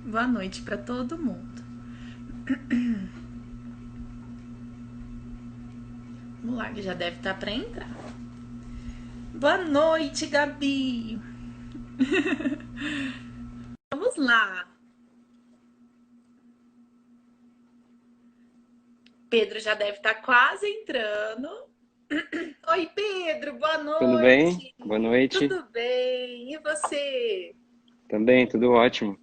Boa noite para todo mundo. Vamos lá, que já deve estar para entrar. Boa noite, Gabi. Vamos lá. Pedro já deve estar quase entrando. Oi, Pedro, boa Tudo bem? noite. Boa noite. Tudo bem? E você? Também, tudo ótimo.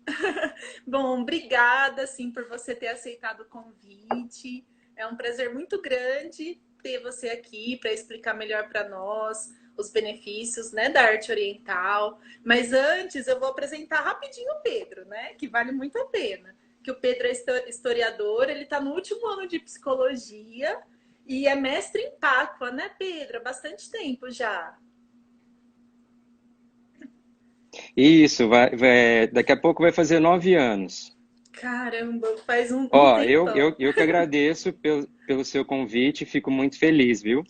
Bom, obrigada, sim, por você ter aceitado o convite. É um prazer muito grande ter você aqui para explicar melhor para nós os benefícios, né, da arte oriental. Mas antes eu vou apresentar rapidinho o Pedro, né, que vale muito a pena. Que o Pedro é historiador, ele está no último ano de psicologia e é mestre em Páqua, né, Pedro? Há bastante tempo já. Isso, daqui a pouco vai fazer 9 anos. Caramba, faz um Ó, tempão. eu que agradeço pelo seu convite, fico muito feliz, viu?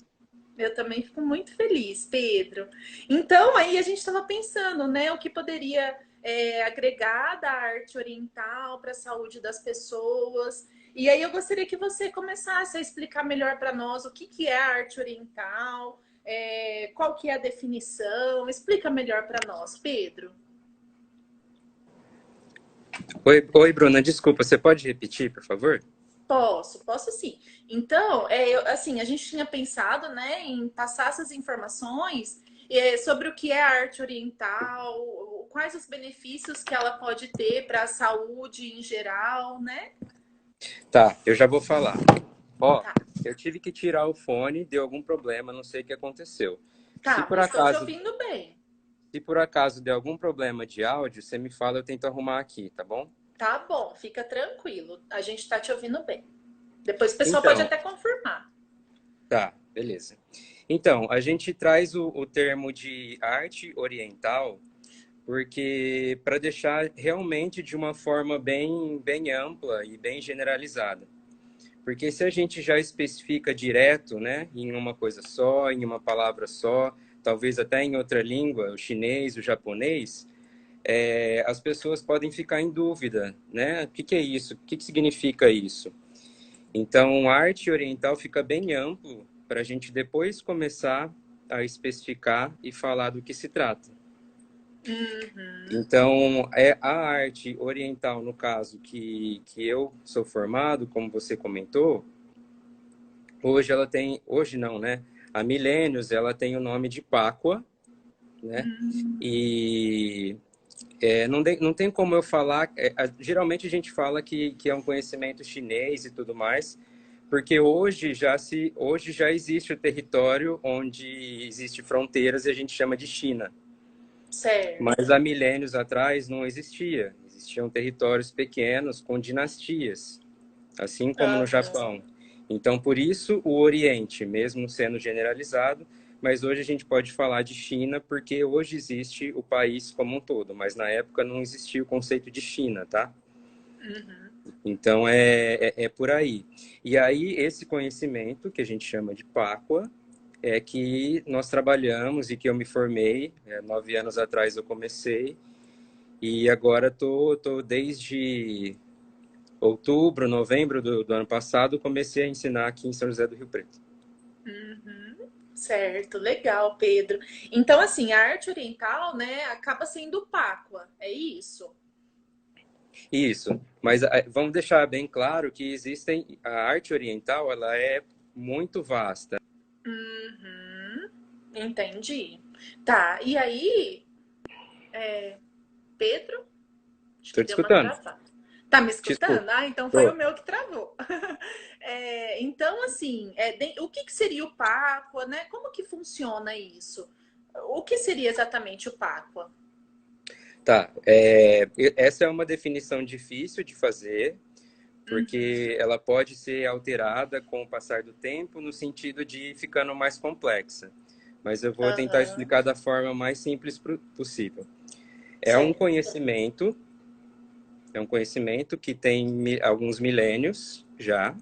Eu também fico muito feliz, Pedro. Então, aí a gente estava pensando, né, o que poderia agregar da arte oriental para a saúde das pessoas. E aí eu gostaria que você começasse a explicar melhor para nós o que é a arte oriental, qual que é a definição. Explica melhor para nós, Pedro. Oi, Bruna, desculpa, você pode repetir, por favor? Posso sim. Então, assim, a gente tinha pensado, né, em passar essas informações sobre o que é a arte oriental, quais os benefícios que ela pode ter para a saúde em geral, né? Tá, eu já vou falar. Ó, Tá, eu tive que tirar o fone, deu algum problema, não sei o que aconteceu. Se tá, por mas estou te acaso, ouvindo bem. se por acaso der algum problema de áudio, você me fala, eu tento arrumar aqui, tá bom? Tá bom, fica tranquilo. A gente está te ouvindo bem. Depois o pessoal pode Então, até confirmar. tá, beleza. Então, a gente traz o termo de arte oriental porque para deixar realmente de uma forma bem ampla e bem generalizada. Porque se a gente já especifica direto, né, em uma coisa só, em uma palavra só, talvez até em outra língua, o chinês, o japonês, as pessoas podem ficar em dúvida, né? O que é isso? O que significa isso? Então, arte oriental fica bem amplo para a gente depois começar a especificar e falar do que se trata. Uhum. Então, é a arte oriental, no caso, que eu sou formado, como você comentou, hoje ela tem, hoje não, né? Há milênios ela tem o nome de Páqua, né? E não tem como eu falar, geralmente a gente fala que é um conhecimento chinês e tudo mais, porque hoje já existe o território onde existe fronteiras e a gente chama de China. Mas Certo. há milênios atrás não existia. Existiam territórios pequenos com dinastias, assim como no Aham. Japão. Então, por isso, o Oriente, mesmo sendo generalizado, mas hoje a gente pode falar de China porque hoje existe o país como um todo, mas na época não existia o conceito de China, tá? Uhum. Então, é por aí. E aí, esse conhecimento, que a gente chama de Páqua, é que nós trabalhamos e que eu me formei, 9 anos atrás eu comecei, e agora tô desde outubro, novembro do ano passado, comecei a ensinar aqui em São José do Rio Preto. Uhum. Certo, legal, Pedro. Então, assim, a arte oriental, né, acaba sendo Páqua, é isso? Isso, mas vamos deixar bem claro que existem, a arte oriental, ela é muito vasta. Uhum. Entendi. Tá, e aí, Pedro? Acho Estou que te deu uma escutando, travada. Tá me te escutando? escuto. Ah, então foi o Tô. meu que travou. Então, assim, o que que seria o Páqua, né? Como que funciona isso? O que seria exatamente o Páqua? Tá, essa é uma definição difícil de fazer, Uhum. porque ela pode ser alterada com o passar do tempo, no sentido de ir ficando mais complexa. Mas eu vou tentar Aham. explicar da forma mais simples possível. É um Certo. conhecimento, é um conhecimento que tem alguns milênios já,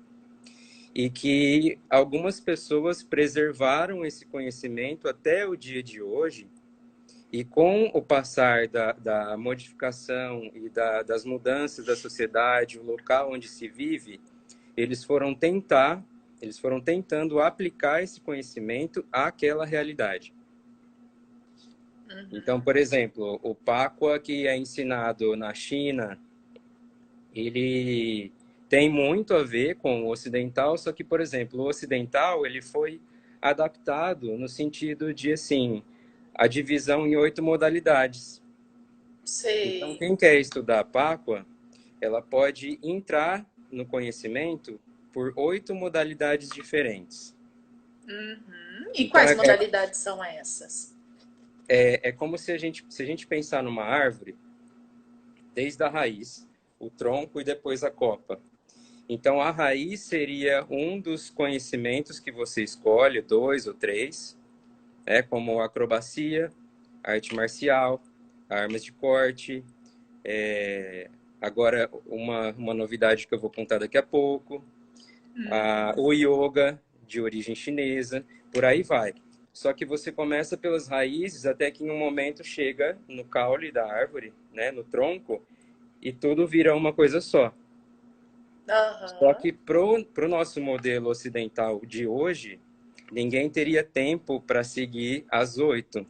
e que algumas pessoas preservaram esse conhecimento até o dia de hoje, E com o passar da modificação e das mudanças da sociedade, o local onde se vive, eles foram tentando aplicar esse conhecimento àquela realidade. Então, por exemplo, o Pacua que é ensinado na China, ele tem muito a ver com o ocidental, só que, por exemplo, o ocidental ele foi adaptado no sentido de, assim, a divisão em 8 modalidades. Então, Sei. quem quer estudar Pacua, ela pode entrar no conhecimento por 8 modalidades diferentes. Uhum. E Então, quais modalidades são essas? é como se a gente pensar numa árvore, desde a raiz, o tronco e depois a copa. Então, a raiz seria um dos conhecimentos que você escolhe, 2 ou 3, como acrobacia, arte marcial, armas de corte, agora uma novidade que eu vou contar daqui a pouco, o yoga de origem chinesa, por aí vai. Só que você começa pelas raízes até que em um momento chega no caule da árvore, né, no tronco, e tudo vira uma coisa só. Só Aham. que pro nosso modelo ocidental de hoje, ninguém teria tempo para seguir as 8.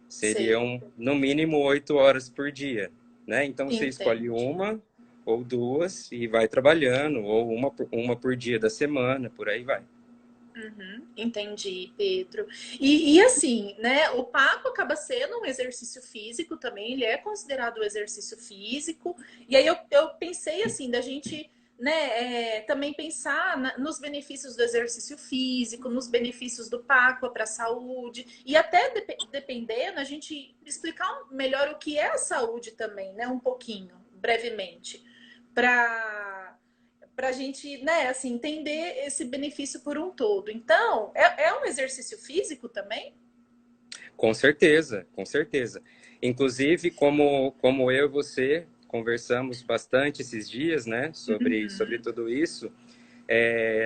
Sei. Seriam, no mínimo, 8 horas por dia, né? Então, você escolhe Entendi. uma ou duas e vai trabalhando, ou uma por dia da semana, por aí vai. Uhum, entendi, Pedro. E assim, né? O papo acaba sendo um exercício físico também, ele é considerado um exercício físico. E aí eu pensei assim, da gente, né, também pensar nos benefícios do exercício físico, nos benefícios do Pacua para a saúde, e até dependendo, a gente explicar melhor o que é a saúde também, né? Um pouquinho, brevemente, para a gente, né, assim, entender esse benefício por um todo. Então, é um exercício físico também? Com certeza, com certeza. Inclusive, como eu e você conversamos bastante esses dias, né, sobre Uhum. tudo isso,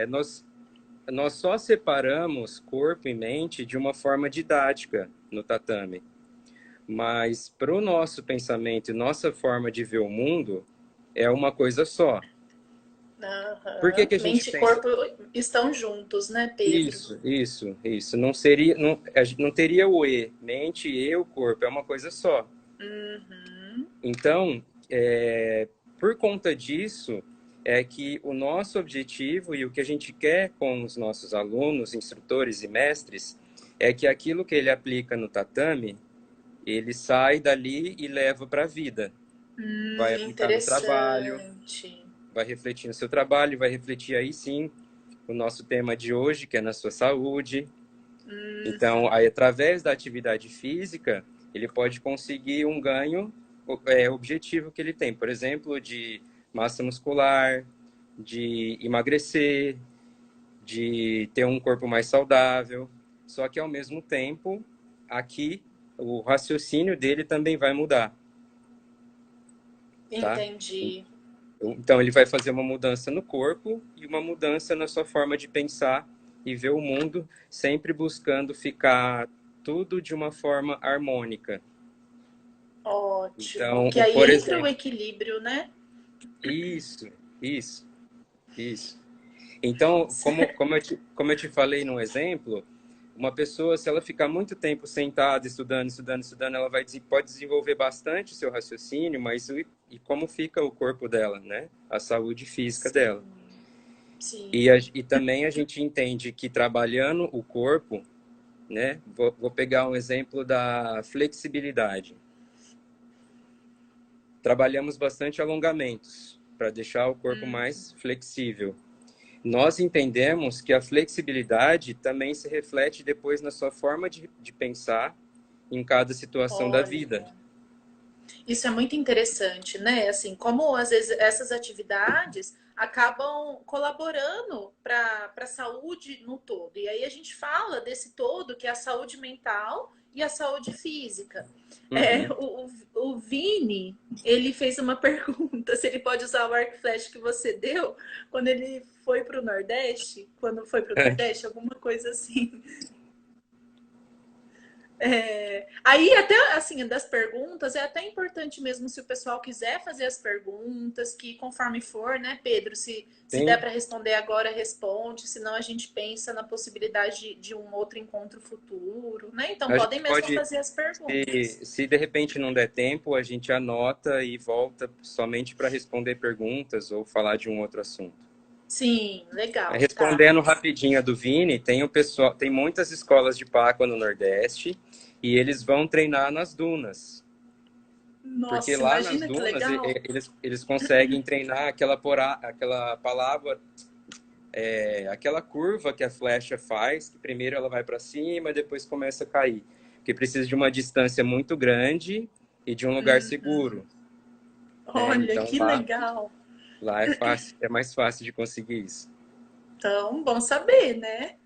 nós só separamos corpo e mente de uma forma didática no tatame. Mas para o nosso pensamento e nossa forma de ver o mundo, é uma coisa só. Por que Uhum. que a gente Mente e pensa? corpo estão juntos, né, Pedro? Isso. Não seria, não, a gente não teria o E, mente e o corpo, é uma coisa só. Uhum. Então, por conta disso, é que o nosso objetivo e o que a gente quer com os nossos alunos, instrutores e mestres, é que aquilo que ele aplica no tatame, ele sai dali e leva para a vida. Vai aplicar no trabalho, Interessante. vai refletir no seu trabalho, vai refletir aí sim o nosso tema de hoje, que é na sua saúde. Então, aí, Uhum. através da atividade física, ele pode conseguir um ganho objetivo que ele tem, por exemplo, de massa muscular, de emagrecer, de ter um corpo mais saudável. Só que, ao mesmo tempo, aqui, o raciocínio dele também vai mudar, tá? Entendi. Então, ele vai fazer uma mudança no corpo e uma mudança na sua forma de pensar e ver o mundo, sempre buscando ficar tudo de uma forma harmônica. Ótimo. Então, Que aí por entra o exemplo, equilíbrio, né? isso, isso, isso. Então, como eu te falei no exemplo, uma pessoa, se ela ficar muito tempo sentada, estudando, ela pode desenvolver bastante o seu raciocínio, mas e como fica o corpo dela, né? A saúde física Sim, dela. sim. E também a gente entende que trabalhando o corpo, né? Vou pegar um exemplo da flexibilidade. Trabalhamos bastante alongamentos para deixar o corpo mais flexível. Nós entendemos que a flexibilidade também se reflete depois na sua forma de pensar em cada situação da vida. Olha. Isso é muito interessante, né? Assim, como às vezes essas atividades acabam colaborando para a saúde no todo. E aí a gente fala desse todo, que é a saúde mental e a saúde física. Uhum. O Vini, ele fez uma pergunta se ele pode usar o arco e flecha que você deu quando ele foi para o Nordeste, alguma coisa assim. Aí, até assim, das perguntas, é até importante mesmo se o pessoal quiser fazer as perguntas, que conforme for, né, Pedro, se der Sim, para responder agora, responde, senão a gente pensa na possibilidade de um outro encontro futuro, né? Então, a podem gente mesmo pode, fazer as perguntas. se de repente não der tempo, a gente anota e volta somente para responder perguntas ou falar de um outro assunto. Sim, legal, tá. Respondendo rapidinho a do Vini, tem o pessoal, tem muitas escolas de Páqua no Nordeste e eles vão treinar nas dunas. Porque Nossa, lá nas imagina que dunas legal. eles conseguem treinar aquela palavra, aquela curva que a flecha faz, que primeiro ela vai para cima, depois começa a cair. Porque precisa de uma distância muito grande e de um lugar seguro, né? Olha, Então que legal. lá é fácil, é mais fácil de conseguir isso. Então, bom saber, né?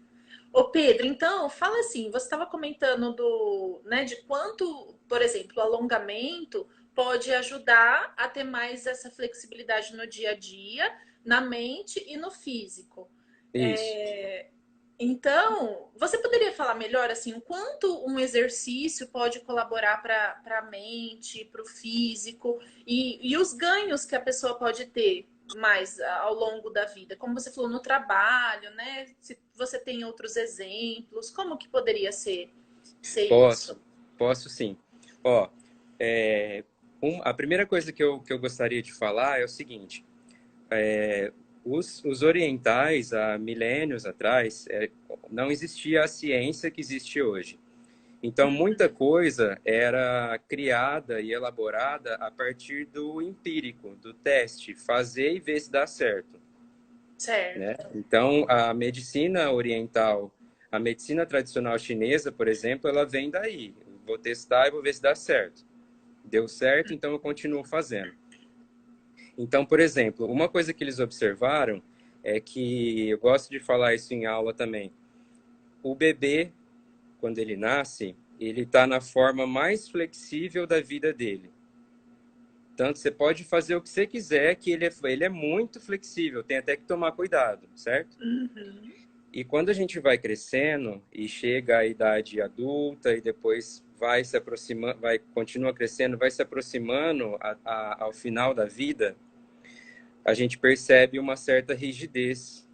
Ô Pedro, então, fala assim, você estava comentando né, de quanto, por exemplo, o alongamento pode ajudar a ter mais essa flexibilidade no dia a dia, na mente e no físico. Isso. Então, você poderia falar melhor assim, o quanto um exercício pode colaborar para a mente, para o físico e os ganhos que a pessoa pode ter mais ao longo da vida? Como você falou no trabalho, né? Se você tem outros exemplos, como que poderia ser isso? Posso, posso sim. Ó, a primeira coisa que eu gostaria de falar é o seguinte: os orientais, há milênios atrás, não existia a ciência que existe hoje. Então, muita coisa era criada e elaborada a partir do empírico, do teste, fazer e ver se dá certo, né? Certo. Então, a medicina oriental, a medicina tradicional chinesa, por exemplo, ela vem daí. Vou testar e vou ver se dá certo. Deu certo, então eu continuo fazendo. Então, por exemplo, uma coisa que eles observaram é que, eu gosto de falar isso em aula também, o bebê, quando ele nasce, ele está na forma mais flexível da vida dele. Tanto você pode fazer o que você quiser, que ele é muito flexível, tem até que tomar cuidado, certo? Uhum. E quando a gente vai crescendo e chega à idade adulta e depois vai se aproximando, continua crescendo, vai se aproximando ao final da vida, a gente percebe uma certa rigidez,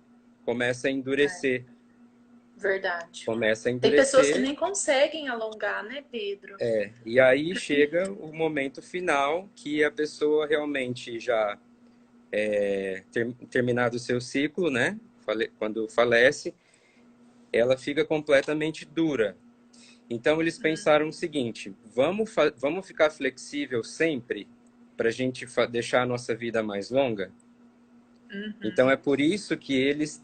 começa a É, endurecer, verdade. começa a Tem pessoas que endurecer, nem conseguem alongar, né, Pedro? e aí chega o momento final que a pessoa realmente já terminado o seu ciclo, né? Quando falece, ela fica completamente dura. Então eles pensaram o seguinte: vamos ficar flexível sempre para a gente deixar a nossa vida mais longa? Então é Uhum. por isso que eles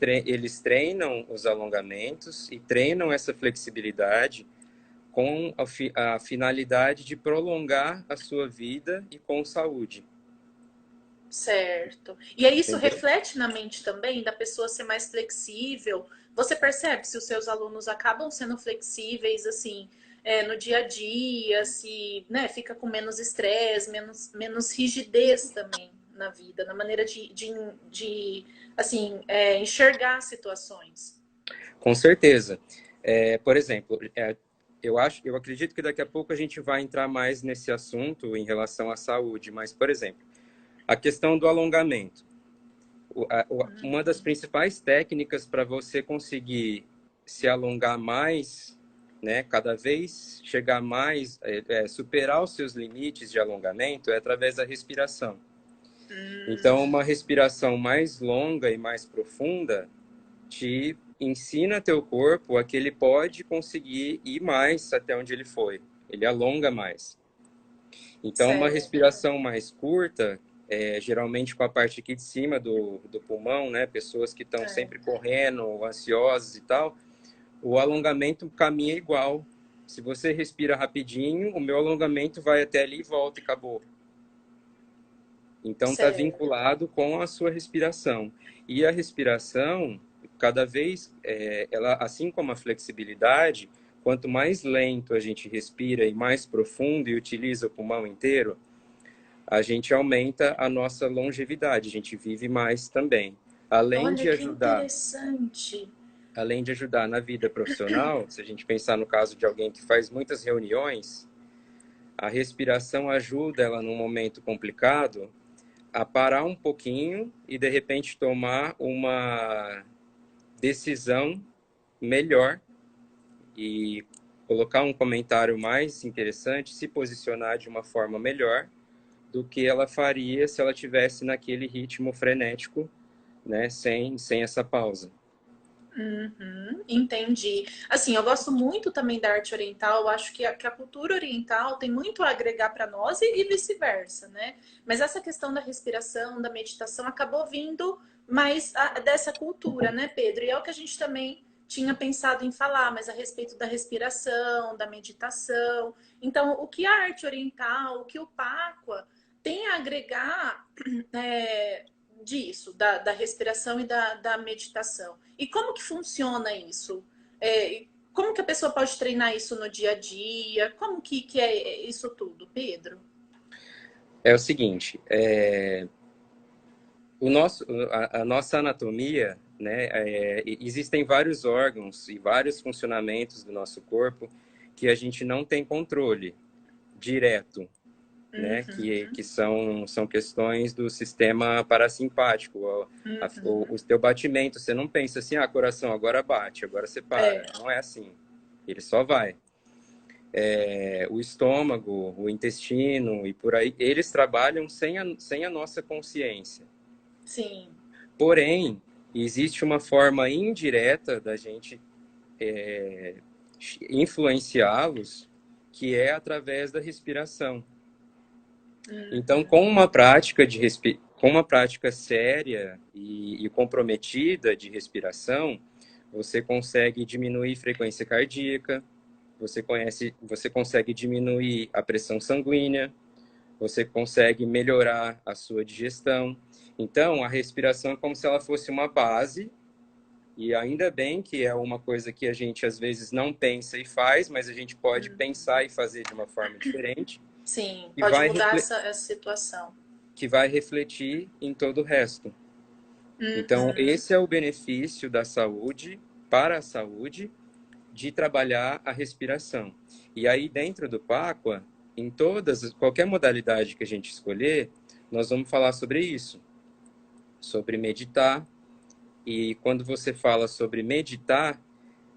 treinam os alongamentos e treinam essa flexibilidade com a finalidade de prolongar a sua vida e com saúde, Certo. E aí isso entendeu? reflete na mente também, da pessoa ser mais flexível. Você percebe se os seus alunos acabam sendo flexíveis, assim, no dia a dia, se, né, fica com menos estresse, menos rigidez também na vida, na maneira de assim, enxergar situações. Com certeza. Por exemplo, eu acredito que daqui a pouco a gente vai entrar mais nesse assunto em relação à saúde, mas, por exemplo, a questão do alongamento. Uma das principais técnicas para você conseguir se alongar mais, né, cada vez chegar mais, superar os seus limites de alongamento é através da respiração. Então, uma respiração mais longa e mais profunda te ensina teu corpo a que ele pode conseguir ir mais até onde ele foi. Ele alonga mais. Então, uma Certo. respiração mais curta, geralmente com a parte aqui de cima do pulmão, né? Pessoas que estão sempre É. correndo, ansiosas e tal, o alongamento caminha igual. Se você respira rapidinho, o meu alongamento vai até ali e volta e acabou. Então, está Certo. vinculado com a sua respiração. E a respiração, cada vez, ela, assim como a flexibilidade, quanto mais lento a gente respira e mais profundo e utiliza o pulmão inteiro, a gente aumenta a nossa longevidade, a gente vive mais também. Além Olha de que ajudar, interessante. além de ajudar na vida profissional, se a gente pensar no caso de alguém que faz muitas reuniões, a respiração ajuda ela num momento complicado a parar um pouquinho e de repente tomar uma decisão melhor e colocar um comentário mais interessante, se posicionar de uma forma melhor do que ela faria se ela tivesse naquele ritmo frenético, né, sem essa pausa. Uhum, entendi. Assim, eu gosto muito também da arte oriental. Eu acho que a cultura oriental tem muito a agregar para nós e vice-versa, né? Mas essa questão da respiração, da meditação, acabou vindo mais dessa cultura, né, Pedro? E é o que a gente também tinha pensado em falar, mas a respeito da respiração, da meditação. Então, o que a arte oriental, o que o Pacua tem a agregar disso, da respiração e da meditação. E como que funciona isso? Como que a pessoa pode treinar isso no dia a dia? Como que é isso tudo, Pedro? É o seguinte, a nossa anatomia, né, existem vários órgãos e vários funcionamentos do nosso corpo que a gente não tem controle direto, né, que são questões do sistema parasimpático. O teu batimento, você não pensa assim, coração, agora bate, agora você para. Não é assim. Ele só vai. O estômago, o intestino e por aí, eles trabalham sem a nossa consciência. Sim. Porém, existe uma forma indireta da gente influenciá-los, que é através da respiração. Então, com uma prática séria e comprometida de respiração, você consegue diminuir frequência cardíaca, você consegue diminuir a pressão sanguínea, você consegue melhorar a sua digestão. Então, a respiração é como se ela fosse uma base, e ainda bem que é uma coisa que a gente às vezes não pensa e faz, mas a gente pode pensar e fazer de uma forma diferente. Sim, E pode mudar essa situação. que vai refletir em todo o resto. Então, esse é o benefício da saúde, para a saúde, de trabalhar a respiração. E aí, dentro do Pacua, qualquer modalidade que a gente escolher, nós vamos falar sobre isso, sobre meditar. E quando você fala sobre meditar,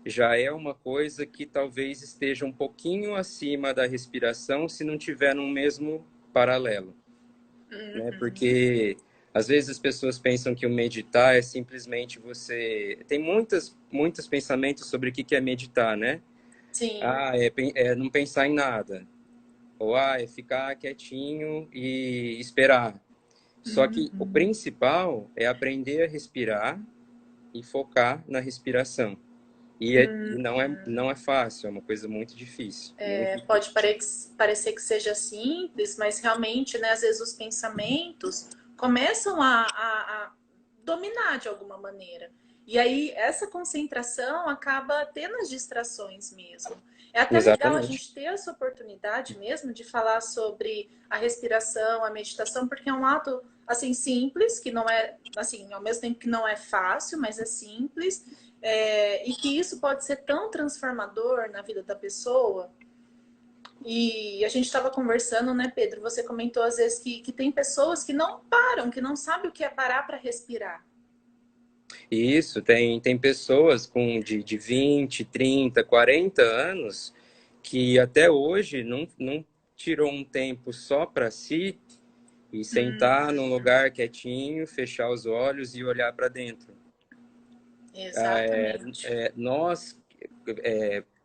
já é uma coisa que talvez esteja um pouquinho acima da respiração, se não tiver no mesmo paralelo. Né? Porque às vezes as pessoas pensam que o meditar é simplesmente você... Tem muitos pensamentos sobre o que é meditar, né? Sim. É não pensar em nada. Ou é ficar quietinho e esperar. Só que o principal é aprender a respirar e focar na respiração. E não é fácil, é uma coisa muito difícil. Pode parecer que seja simples, mas realmente, né, às vezes os pensamentos começam a dominar de alguma maneira. E aí essa concentração acaba tendo as distrações mesmo. É até legal a Exatamente. gente ter essa oportunidade mesmo de falar sobre a respiração, a meditação, porque é um ato assim simples, que não é assim, ao mesmo tempo que não é fácil, mas é simples, e que isso pode ser tão transformador na vida da pessoa. E a gente estava conversando, né, Pedro? Você comentou às vezes que tem pessoas que não param, que não sabem o que é parar para respirar. Isso, tem pessoas de 20, 30, 40 anos que até hoje não tirou um tempo só para si e sentar num lugar quietinho, fechar os olhos e olhar para dentro. Exatamente.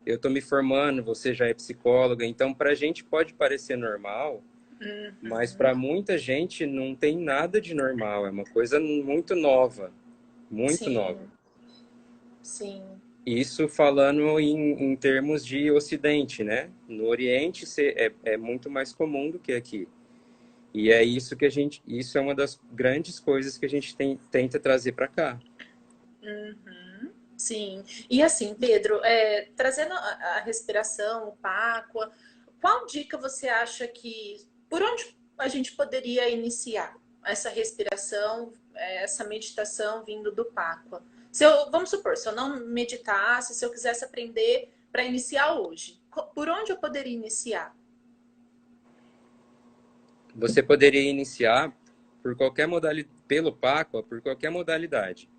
Eu estou me formando, você já é psicóloga, então para a gente pode parecer normal, mas para muita gente não tem nada de normal, é uma coisa muito nova, muito Sim, nova. sim. Isso falando em termos de Ocidente, né? No Oriente é muito mais comum do que aqui. E é isso isso é uma das grandes coisas que a gente tenta trazer para cá. Sim. E assim, Pedro, trazendo a respiração, o Pacua, qual dica você acha por onde a gente poderia iniciar essa respiração, essa meditação vindo do Pacua? Vamos supor, se eu não meditasse, se eu quisesse aprender para iniciar hoje, por onde eu poderia iniciar? Você poderia iniciar por qualquer modalidade, pelo Pacua, por qualquer modalidade,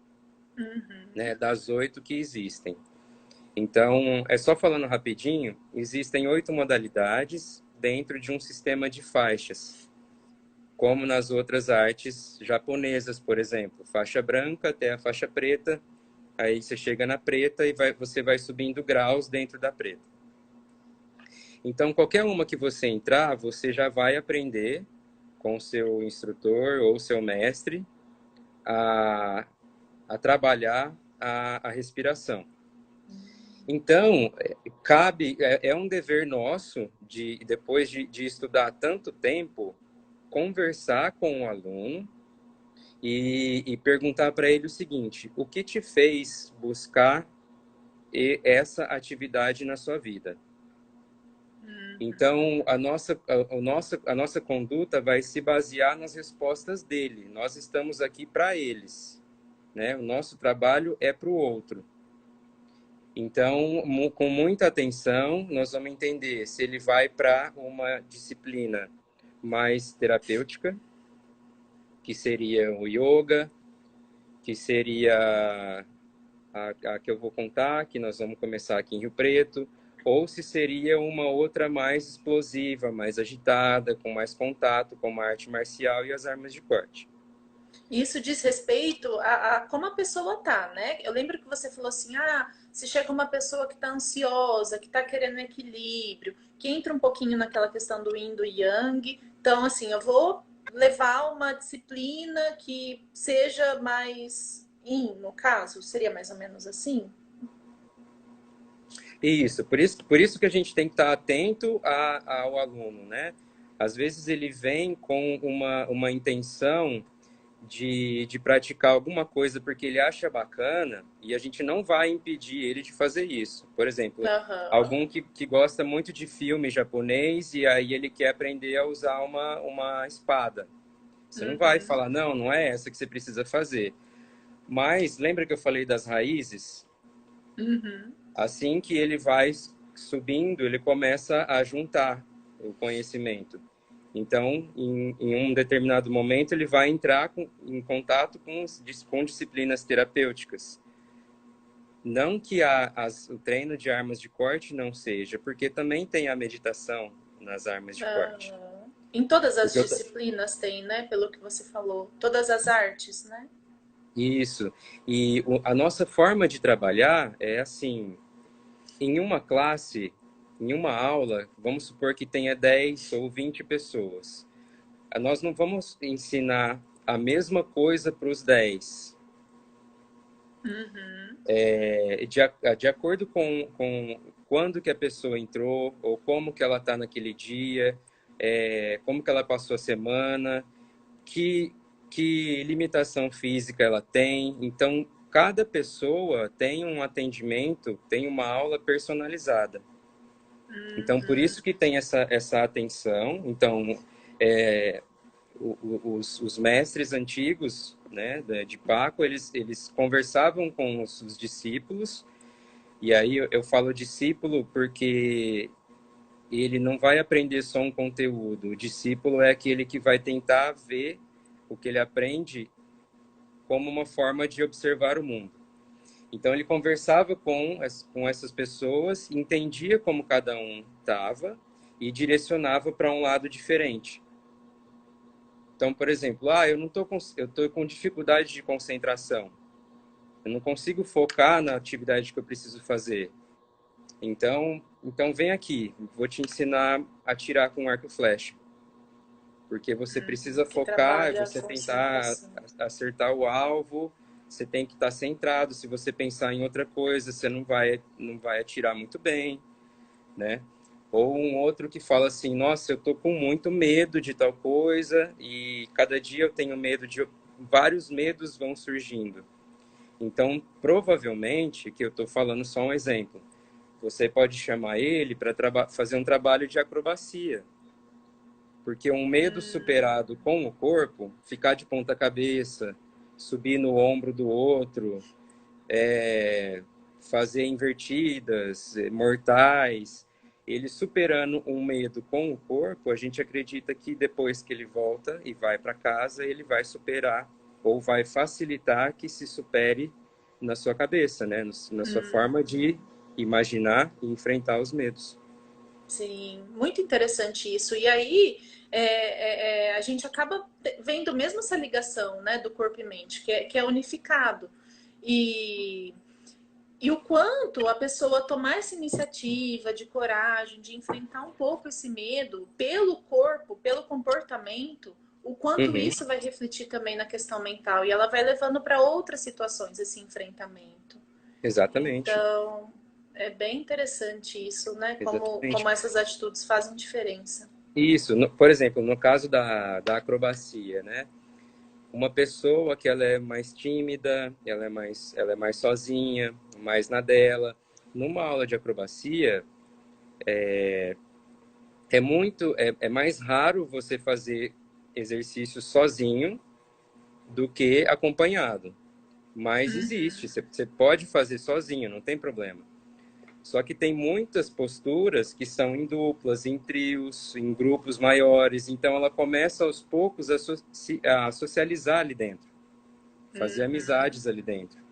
Uhum. né, das 8 que existem. Então, é só falando rapidinho, existem 8 modalidades dentro de um sistema de faixas, como nas outras artes japonesas, por exemplo, faixa branca até a faixa preta, aí você chega na preta e você vai subindo graus dentro da preta. Então, qualquer uma que você entrar, você já vai aprender com o seu instrutor ou seu mestre a, a trabalhar a respiração. Então, é um dever nosso, depois de estudar tanto tempo, conversar com o aluno e perguntar para ele o seguinte: o que te fez buscar essa atividade na sua vida? Então, a nossa conduta vai se basear nas respostas dele. Nós estamos aqui para eles, né? O nosso trabalho é para o outro. Então, com muita atenção, nós vamos entender se ele vai para uma disciplina mais terapêutica, que seria o yoga, que seria a que eu vou contar, que nós vamos começar aqui em Rio Preto, ou se seria uma outra mais explosiva, mais agitada, com mais contato com a arte marcial e as armas de corte. Isso diz respeito a como a pessoa tá, né? Eu lembro que você falou assim: ah, se chega uma pessoa que tá ansiosa, que tá querendo equilíbrio, que entra um pouquinho naquela questão do yin do yang. Então, assim, eu vou levar uma disciplina que seja mais yin, no caso, seria mais ou menos assim? Isso, por isso que a gente tem que estar atento ao aluno, né? Às vezes ele vem com uma intenção de praticar alguma coisa porque ele acha bacana e a gente não vai impedir ele de fazer isso. Por exemplo, Aham. algum que gosta muito de filme japonês e aí ele quer aprender a usar uma espada. Você não vai Uhum. falar, não, não é essa que você precisa fazer. Mas lembra que eu falei das raízes? Uhum. Assim que ele vai subindo, ele começa a juntar o conhecimento. Então, em um determinado momento, ele vai entrar em contato com disciplinas terapêuticas. Não que o treino de armas de corte não seja, porque também tem a meditação nas armas de corte. Aham. Em todas as Porque eu, disciplinas tem, né? Pelo que você falou. Todas as artes, né? isso. E a nossa forma de trabalhar é assim, em uma classe, em uma aula, vamos supor que tenha 10 ou 20 pessoas. Nós não vamos ensinar a mesma coisa para os 10. Uhum. De acordo com quando que a pessoa entrou, ou como que ela está naquele dia, como que ela passou a semana, que limitação física ela tem. Então, cada pessoa tem um atendimento, tem uma aula personalizada. Então, por Uhum. isso que tem essa atenção. Então, é, os mestres antigos, né, de Paco, eles conversavam com os discípulos, e aí eu falo discípulo porque ele não vai aprender só um conteúdo. O discípulo é aquele que vai tentar ver o que ele aprende como uma forma de observar o mundo. Então ele conversava com essas pessoas, entendia como cada um estava e direcionava para um lado diferente. Então, por exemplo, eu tô com dificuldade de concentração. Eu não consigo focar na atividade que eu preciso fazer. Então vem aqui, vou te ensinar a atirar com arco e flecha. Porque você precisa Que focar, trabalha a você tentar concentração. acertar o alvo, você tem que estar centrado. Se você pensar em outra coisa, você não vai atirar muito bem, né? Ou um outro que fala assim, nossa, eu tô com muito medo de tal coisa e cada dia eu tenho medo de vários medos vão surgindo. Então, provavelmente, que eu estou falando só um exemplo, você pode chamar ele para fazer um trabalho de acrobacia. Porque um medo superado Hum. com o corpo, ficar de ponta cabeça, subir no ombro do outro, fazer invertidas, mortais, ele superando um medo com o corpo, a gente acredita que depois que ele volta e vai para casa, ele vai superar ou vai facilitar que se supere na sua cabeça, né? Na sua forma de imaginar e enfrentar os medos. Sim, muito interessante isso. E aí a gente acaba vendo mesmo essa ligação, né, do corpo e mente, que é unificado. E, e o quanto a pessoa tomar essa iniciativa de coragem, de enfrentar um pouco esse medo pelo corpo, pelo comportamento, o quanto Uhum, isso vai refletir também na questão mental. E ela vai levando para outras situações esse enfrentamento. exatamente, Então, é bem interessante isso, né? exatamente. Como essas atitudes fazem diferença. Isso, por exemplo, no caso da acrobacia, né? Uma pessoa que ela é mais tímida, ela é mais sozinha, mais na dela. Numa aula de acrobacia, é mais raro você fazer exercício sozinho do que acompanhado. Mas existe, você pode fazer sozinho, não tem problema. Só que tem muitas posturas que são em duplas, em trios, em grupos maiores. Então ela começa aos poucos a socializar ali dentro, fazer amizades ali dentro.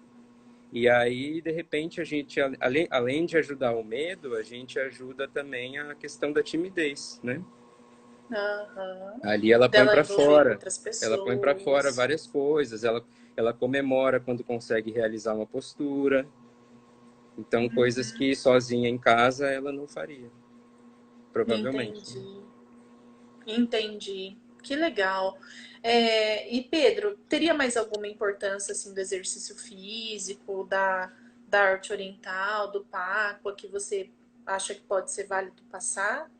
E aí, de repente, a gente, além de ajudar o medo, a gente ajuda também a questão da timidez, né? Uhum. Ali ela põe Dela para envolver fora. outras Ela põe para fora pessoas. várias coisas. Ela comemora quando consegue realizar uma postura. Então, coisas que sozinha em casa ela não faria, provavelmente. Entendi, entendi. Que legal. E Pedro, teria mais alguma importância assim do exercício físico, da arte oriental, do Páqua, que você acha que pode ser válido passar?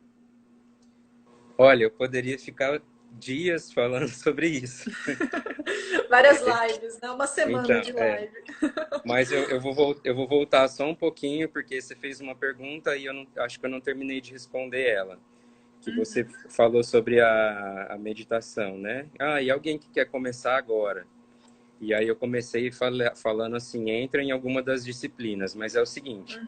Olha, eu poderia ficar dias falando sobre isso. Várias lives, né? Uma semana Então, de live. mas eu vou voltar só um pouquinho, porque você fez uma pergunta e eu não, acho que eu não terminei de responder ela. Que você falou sobre a meditação, né? Ah, e alguém que quer começar agora? E aí eu comecei falando assim, entra em alguma das disciplinas, mas é o seguinte,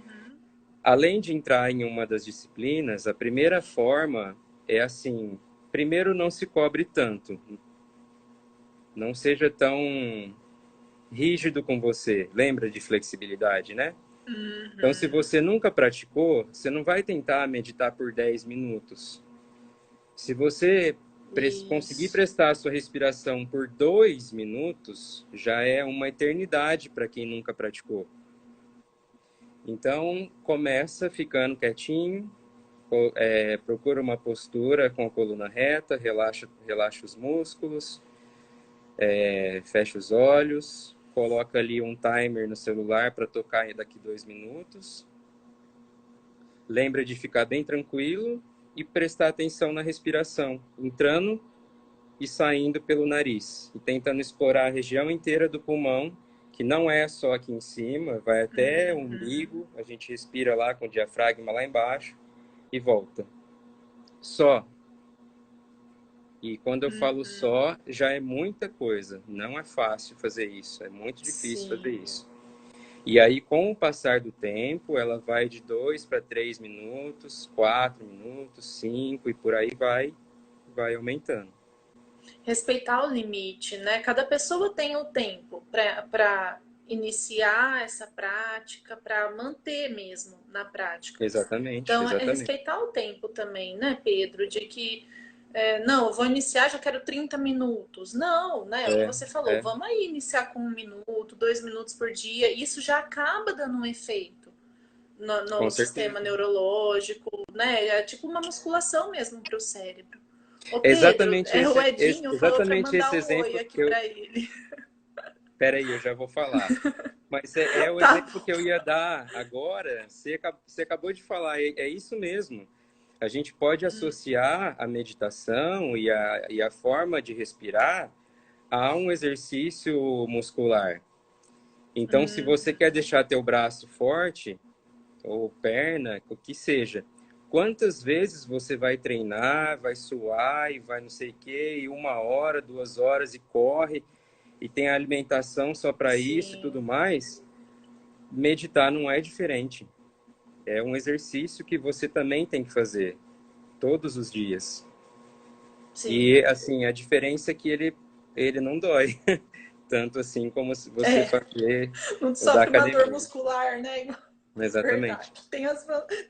além de entrar em uma das disciplinas, a primeira forma é assim, primeiro não se cobre tanto, não seja tão rígido com você, lembra de flexibilidade, né? Então, se você nunca praticou, você não vai tentar meditar por 10 minutos. Se você conseguir Isso. prestar a sua respiração por 2 minutos, já é uma eternidade para quem nunca praticou. Então, começa ficando quietinho, procura uma postura com a coluna reta, relaxa os músculos, fecha os olhos, coloca ali um timer no celular para tocar daqui 2 minutos. Lembra de ficar bem tranquilo e prestar atenção na respiração, entrando e saindo pelo nariz, e tentando explorar a região inteira do pulmão, que não é só aqui em cima, vai até o umbigo, a gente respira lá com o diafragma lá embaixo e volta. Só. E quando eu falo só, já é muita coisa. Não é fácil fazer isso, é muito difícil fazer Sim. isso. E aí, com o passar do tempo, ela vai de 2 para 3 minutos, 4 minutos, 5 e por aí vai aumentando. Respeitar o limite, né? Cada pessoa tem o tempo para iniciar essa prática, para manter mesmo na prática. Exatamente, Então, é exatamente. respeitar o tempo também, né, Pedro? De que, não, eu vou iniciar, já quero 30 minutos. Não, né? É o que É, você falou, é, vamos aí iniciar com 1 minuto, 2 minutos por dia. Isso já acaba dando um efeito no com sistema certeza. neurológico, né? É tipo uma musculação mesmo para o cérebro. Ô É Pedro, o Edinho falou para exatamente mandar esse um oi exemplo aqui que eu. para ele. Peraí, eu já vou falar. Mas é o Tá. exemplo que eu ia dar agora. Você acabou de falar, é isso mesmo. A gente pode associar a meditação e a forma de respirar a um exercício muscular. Então, se você quer deixar teu braço forte, ou perna, o que seja, quantas vezes você vai treinar, vai suar e vai não sei o quê, e 1 hora, 2 horas e corre, e tem a alimentação só para isso e tudo Sim. mais, meditar não é diferente. É um exercício que você também tem que fazer todos os dias. Sim. E, assim, a diferença é que ele não dói. Tanto assim como se você É, fazer não o da sofre uma dor academia. muscular, né? Verdade. Exatamente.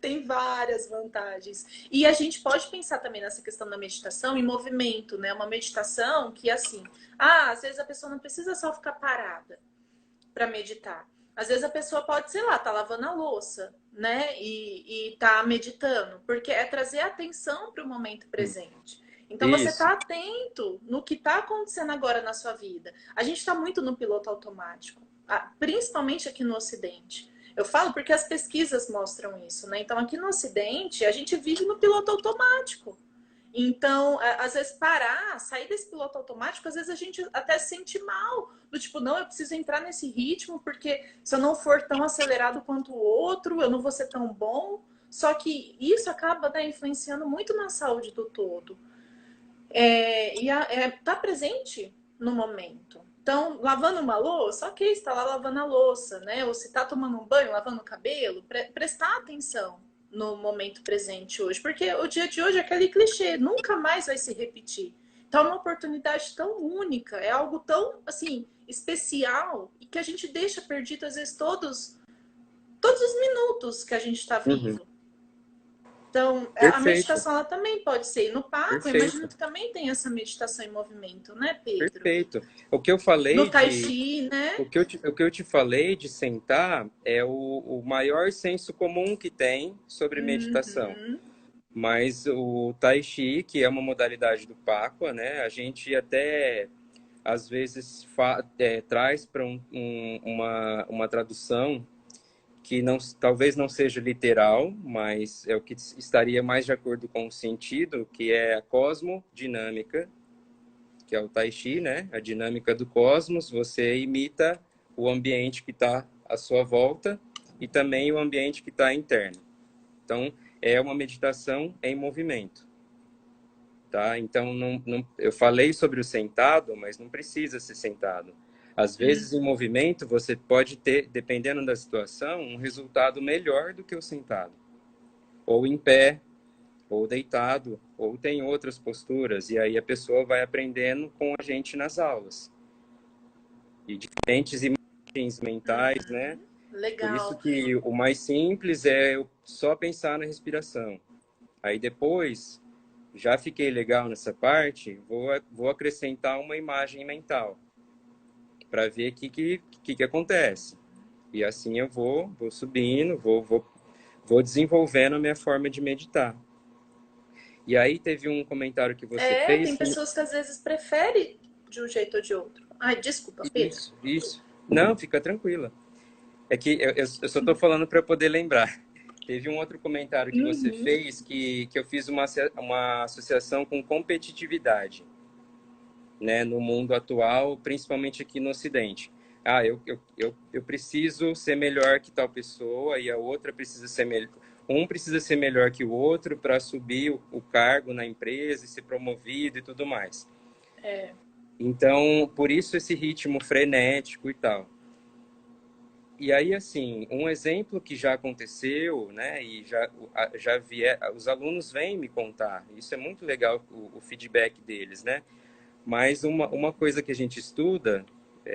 Tem várias vantagens. E a gente pode pensar também nessa questão da meditação em movimento, né? Uma meditação que, assim, às vezes a pessoa não precisa só ficar parada para meditar. Às vezes a pessoa pode, sei lá, tá lavando a louça, né? E tá meditando, porque é trazer atenção para o momento presente. Então você Isso. tá atento no que tá acontecendo agora na sua vida. A gente está muito no piloto automático, principalmente aqui no Ocidente. Eu falo porque as pesquisas mostram isso, né? Então aqui no Ocidente a gente vive no piloto automático. Então, às vezes, parar, sair desse piloto automático, às vezes a gente até se sente mal. Do tipo, não, eu preciso entrar nesse ritmo, porque se eu não for tão acelerado quanto o outro, eu não vou ser tão bom. Só que isso acaba, né, influenciando muito na saúde do todo. Tá presente no momento. Então, lavando uma louça, ok, está lá lavando a louça, né? Ou se está tomando um banho, lavando o cabelo, prestar atenção no momento presente hoje. Porque o dia de hoje é aquele clichê, nunca mais vai se repetir. Então, é uma oportunidade tão única, é algo tão, assim, especial e que a gente deixa perdido, às vezes, todos os minutos que a gente está Uhum. vivo. Então, a Perfeito, meditação ela também pode ser. E no Paco, eu imagino perfeito, que também tem essa meditação em movimento, né, Pedro? perfeito. O que eu No falei Tai de, Chi, né? o que eu te falei de sentar é o maior senso comum que tem sobre meditação. Uhum. Mas o Tai Chi, que é uma modalidade do Pacua, né? A gente até às vezes traz para uma tradução que não, talvez não seja literal, mas é o que estaria mais de acordo com o sentido, que é a cosmodinâmica, que é o Tai Chi, né? A dinâmica do cosmos, você imita o ambiente que está à sua volta e também o ambiente que está interno. Então, é uma meditação em movimento, tá? Então, eu falei sobre o sentado, mas não precisa ser sentado. Às vezes, em movimento, você pode ter, dependendo da situação, um resultado melhor do que o sentado. Ou em pé, ou deitado, ou tem outras posturas. E aí a pessoa vai aprendendo com a gente nas aulas. E diferentes imagens mentais, né? Por isso Legal. que o mais simples é eu só pensar na respiração. Aí depois, já fiquei legal nessa parte, vou acrescentar uma imagem mental para ver o que acontece. E assim eu vou subindo, vou desenvolvendo a minha forma de meditar. E aí teve um comentário que você Tem fez. pessoas que às vezes preferem de um jeito ou de outro. Ai, desculpa, Pedro. Isso, isso. Não, fica tranquila. É que eu só estou falando para poder lembrar. Teve um outro comentário que você Uhum. fez que eu fiz uma associação com competitividade, né, no mundo atual, principalmente aqui no Ocidente. Eu preciso ser melhor que tal pessoa e a outra precisa ser melhor. Um precisa ser melhor que o outro para subir o cargo na empresa e ser promovido e tudo mais. É. Então, por isso esse ritmo frenético e tal. E aí, assim, um exemplo que já aconteceu, né, e os alunos vêm me contar, isso é muito legal, o feedback deles, né? Mas uma coisa que a gente estuda,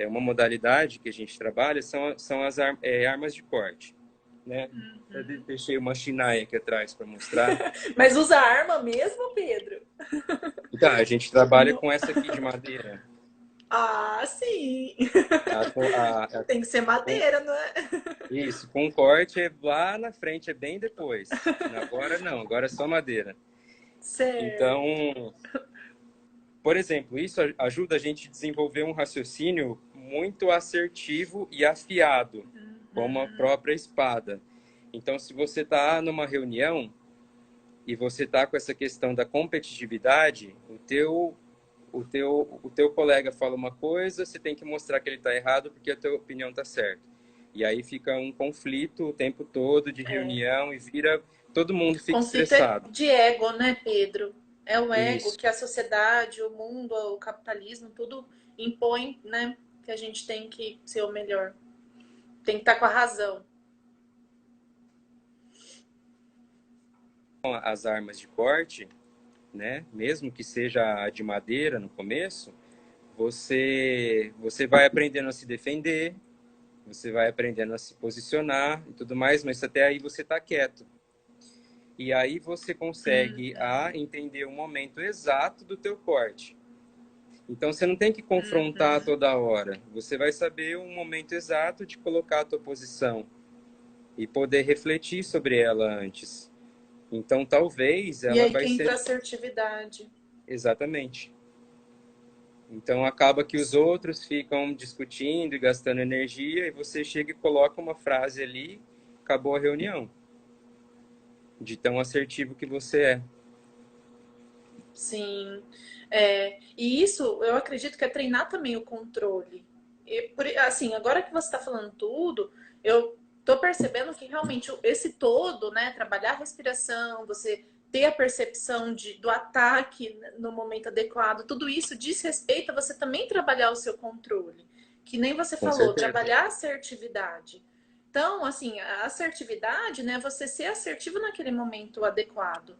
uma modalidade que a gente trabalha, são as armas de corte, né? Eu deixei uma chinaia aqui atrás para mostrar. Mas usa arma mesmo, Pedro? Então, a gente trabalha No... com essa aqui de madeira. Sim. A, Tem que ser com, madeira, não é? isso, com corte é lá na frente, é bem depois. Agora não, agora é só madeira. Certo. Então, por exemplo, isso ajuda a gente a desenvolver um raciocínio muito assertivo e afiado, como a própria espada. Então, se você está numa reunião e você está com essa questão da competitividade, o teu colega fala uma coisa, você tem que mostrar que ele está errado porque a tua opinião está certa. E aí fica um conflito o tempo todo de reunião e todo mundo fica Conflito é estressado. de ego, né, Pedro? É o ego Isso. que a sociedade, o mundo, o capitalismo, tudo impõe, né? Que a gente tem que ser o melhor. Tem que estar com a razão. As armas de corte, né? Mesmo que seja de madeira no começo, você vai aprendendo a se defender, você vai aprendendo a se posicionar e tudo mais, mas até aí você está quieto. E aí você consegue entender o momento exato do teu corte. Então você não tem que confrontar toda hora. Você vai saber o momento exato de colocar a tua posição e poder refletir sobre ela antes. Então talvez E ela aí vai que entra a ser assertividade. exatamente. Então acaba que os outros ficam discutindo e gastando energia e você chega e coloca uma frase ali, acabou a reunião. De tão assertivo que você é. Sim. E isso eu acredito que é treinar também o controle. Assim, agora que você está falando tudo, eu tô percebendo que realmente esse todo, né? Trabalhar a respiração, você ter a percepção do ataque no momento adequado, tudo isso diz respeito a você também trabalhar o seu controle. Que nem você Com falou, certeza. trabalhar a assertividade. Então, assim, a assertividade, né? Você ser assertivo naquele momento adequado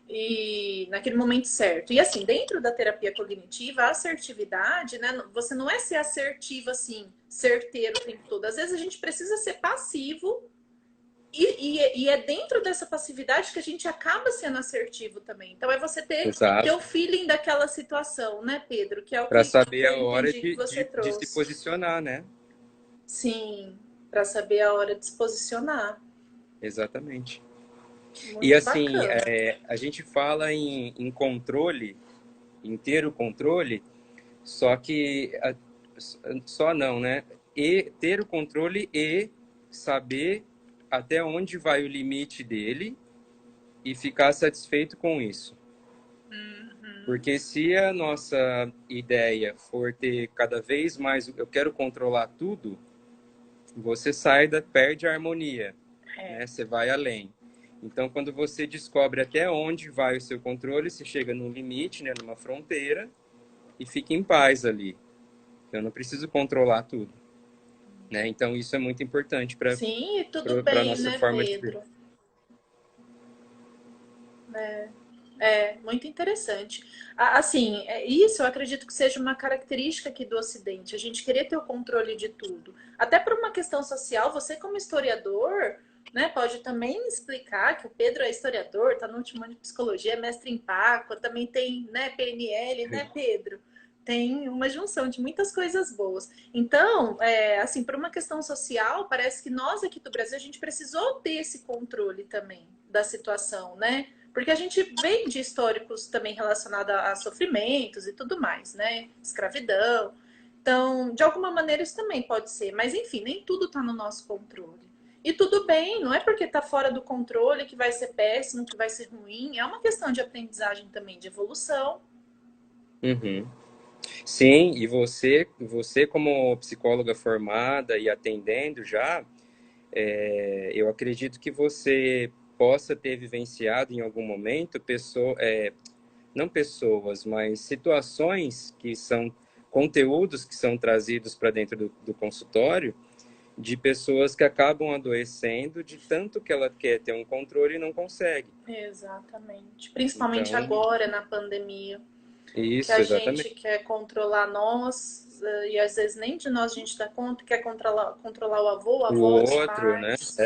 e naquele momento certo. E assim, dentro da terapia cognitiva, a assertividade, né? Você não é ser assertivo assim, certeiro o tempo todo. Às vezes a gente precisa ser passivo e é dentro dessa passividade que a gente acaba sendo assertivo também. Então é você ter Exato. o feeling daquela situação, né, Pedro? Que é o Para que saber eu a hora entendi que você de se trouxe. posicionar, né? Sim, para saber a hora de se posicionar. Exatamente. E Muito assim, bacana. a gente fala em controle, em ter o controle, só que só não, né? E ter o controle e saber até onde vai o limite dele e ficar satisfeito com isso. Porque se a nossa ideia for ter cada vez mais, eu quero controlar tudo, você perde a harmonia, né? Você vai além. Então, quando você descobre até onde vai o seu controle, você chega num limite, né, numa fronteira, e fica em paz ali. Eu não preciso controlar tudo, né? Então, isso é muito importante para Sim, e tudo a bem, nossa né, forma de ver. Pedro? Muito interessante. Assim, isso eu acredito que seja uma característica aqui do Ocidente, a gente querer ter o controle de tudo. Até por uma questão social, você como historiador, né, pode também explicar que o Pedro é historiador, está no último ano de psicologia, é mestre em Pacua, também tem, né, PNL, né, Pedro? Tem uma junção de muitas coisas boas. Então, assim, por uma questão social, parece que nós aqui do Brasil, a gente precisou ter esse controle também da situação, né? Porque a gente vem de históricos também relacionados a sofrimentos e tudo mais, né? Escravidão. Então, de alguma maneira isso também pode ser. Mas, enfim, nem tudo está no nosso controle. E tudo bem, não é porque está fora do controle que vai ser péssimo, que vai ser ruim. É uma questão de aprendizagem também, de evolução. Uhum. Sim, e você como psicóloga formada e atendendo já, eu acredito que você possa ter vivenciado em algum momento não pessoas, mas situações que são conteúdos que são trazidos para dentro do consultório de pessoas que acabam adoecendo de tanto que ela quer ter um controle e não consegue. Exatamente. Principalmente Então, agora na pandemia. Que isso, a gente exatamente. quer controlar nós, e às vezes nem de nós a gente dá conta, quer controlar o avô, a O avó, os outro, né? pais,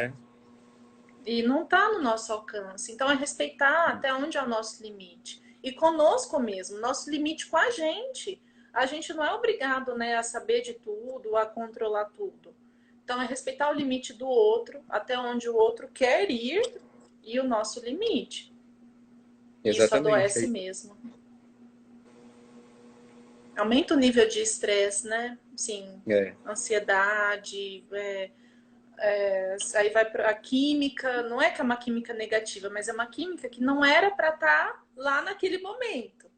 e não está no nosso alcance. Então é respeitar até onde é o nosso limite. E conosco mesmo, nosso limite com a gente. A gente não é obrigado, né, a saber de tudo, a controlar tudo. Então é respeitar o limite do outro, até onde o outro quer ir e o nosso limite. Isso adoece Exatamente. mesmo. Aumenta o nível de estresse, né? Sim, É. ansiedade, aí vai para a química, não é que é uma química negativa, mas é uma química que não era para estar lá naquele momento.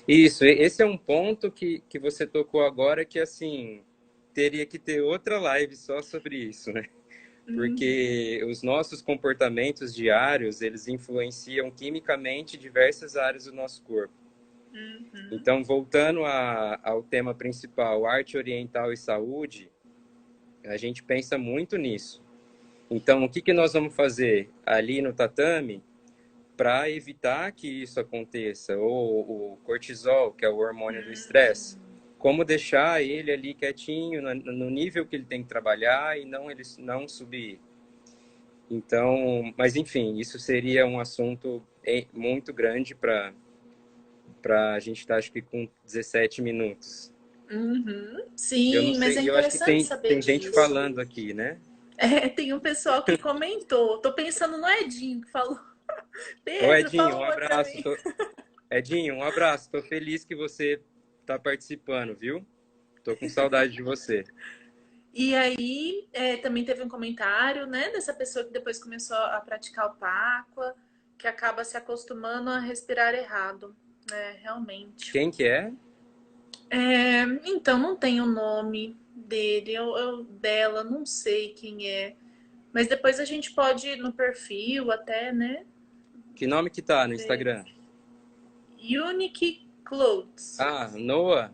Isso, esse é um ponto que você tocou agora que, assim, teria que ter outra live só sobre isso, né? Porque os nossos comportamentos diários, eles influenciam quimicamente diversas áreas do nosso corpo. Então, voltando ao tema principal, arte oriental e saúde, A gente pensa muito nisso. Então, o que que nós vamos fazer ali no tatame para evitar que isso aconteça? Ou o cortisol, que é o hormônio do estresse. Como deixar ele ali quietinho, no nível que ele tem que trabalhar e não ele não subir. Então, mas enfim, isso seria um assunto muito grande para a gente estar, acho que com 17 minutos. Uhum. Eu não Sim, mas é sei, eu acho que interessante saber tem gente disso. falando aqui, né? É, tem um pessoal que comentou. Tô pensando no Edinho que falou. Ô, Pedro, Edinho, fala um um oi pra abraço. mim. Edinho, um abraço. Tô feliz que você tá participando, viu? Tô com saudade de você. E aí, também teve um comentário, né, dessa pessoa que depois começou a praticar o Páqua, que acaba se acostumando a respirar errado, né, realmente. Quem que é? Então, não tem o nome dele, dela, não sei quem é. Mas depois a gente pode ir no perfil até, né, Que nome que tá no ver. Instagram? Unique Clothes. Ah, Noah.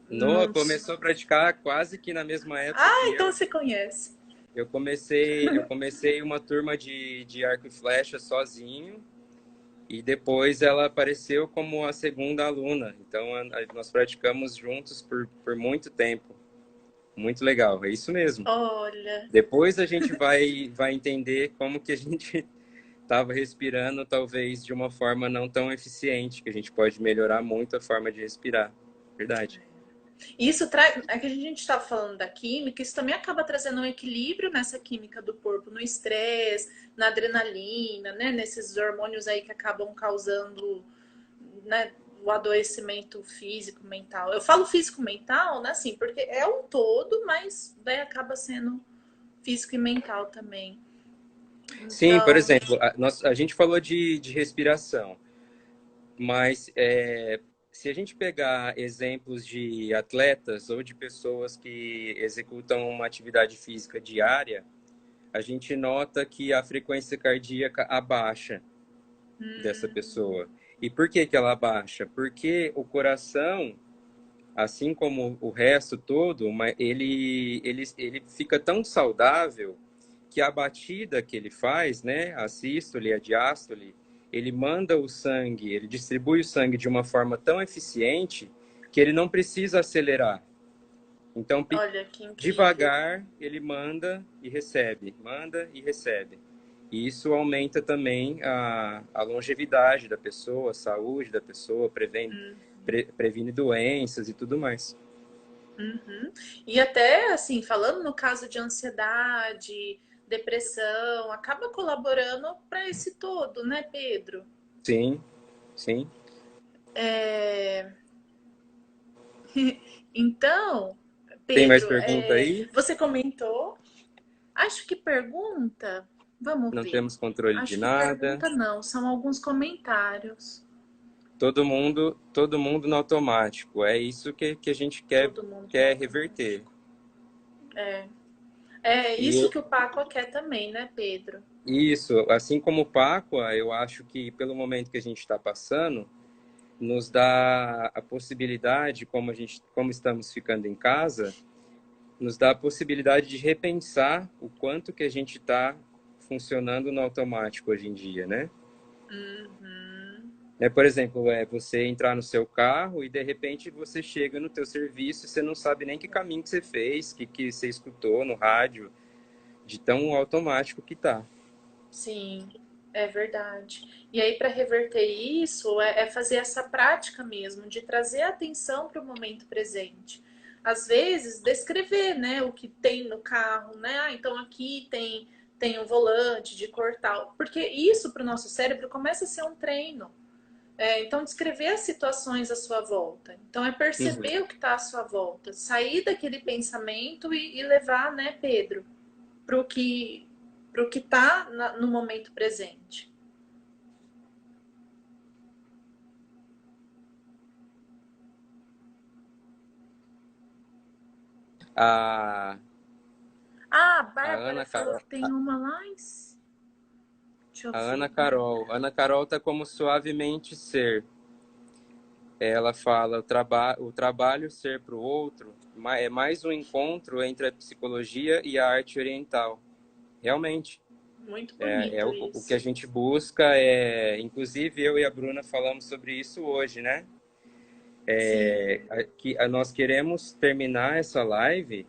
Noah Não... começou a praticar quase que na mesma época Ah, que então eu. você conhece. Eu comecei uma turma de arco e flecha sozinho e depois ela apareceu como a segunda aluna. Então nós praticamos juntos por muito tempo. Muito legal, é isso mesmo. Olha, Depois a gente vai entender como que a gente estava respirando, talvez de uma forma não tão eficiente, que a gente pode melhorar muito a forma de respirar. Verdade. isso traz. É que a gente estava falando da química, isso também acaba trazendo um equilíbrio nessa química do corpo, no estresse, na adrenalina, né? Nesses hormônios aí que acabam causando, né, o adoecimento físico, mental. Eu falo físico mental, né, assim, porque é um todo, mas daí acaba sendo físico e mental também. Sim, por Então, exemplo, a gente falou de respiração, mas se a gente pegar exemplos de atletas ou de pessoas que executam uma atividade física diária, a gente nota que a frequência cardíaca abaixa dessa pessoa. E por que que ela abaixa? Porque o coração, assim como o resto todo, ele fica tão saudável que a batida que ele faz, né, a sístole e a diástole, ele manda o sangue, ele distribui o sangue de uma forma tão eficiente que ele não precisa acelerar. Então, olha que incrível. devagar, ele manda e recebe. E isso aumenta também a longevidade da pessoa, a saúde da pessoa, previne doenças e tudo mais. Uhum. E até assim, falando no caso de ansiedade, depressão, acaba colaborando para esse todo, né, Pedro? Sim, sim. É... Então, Tem mais Pedro, pergunta aí? você comentou. Acho que pergunta. Vamos Não ver. temos controle de Acho que nada. pergunta não, são alguns comentários. Todo mundo no automático. É isso que a gente Todo mundo no quer reverter. automático. É isso E que o Paco quer também, né, Pedro? isso, assim como o Páqua, eu acho que pelo momento que a gente está passando, nos dá a possibilidade, como estamos ficando em casa, nos dá a possibilidade de repensar o quanto que a gente está funcionando no automático hoje em dia, né? Uhum. Por exemplo, você entrar no seu carro e de repente você chega no teu serviço e você não sabe nem que caminho que você fez, que você escutou no rádio, de tão automático que tá. Sim, é verdade. E aí, para reverter isso, é fazer essa prática mesmo, de trazer a atenção para o momento presente. Às vezes, descrever, né, o que tem no carro, né? Ah, então aqui tem o volante de cortar. Porque isso para o nosso cérebro começa a ser um treino. Então, descrever as situações à sua volta. Então, é Uhum. perceber o que está à sua volta. Sair daquele pensamento e levar, né, Pedro, para o que está no momento presente. A, Ah, a a Bárbara Ana, falou que tem uma lá em... Deixa eu a Ana ver. Carol. Ana Carol tá como suavemente ser. ela fala o trabalho ser para o outro é mais um encontro entre a psicologia e a arte oriental. Realmente, Muito bonito o que a isso. gente busca inclusive eu e a Bruna falamos sobre isso hoje, né? Sim. Nós queremos terminar essa live,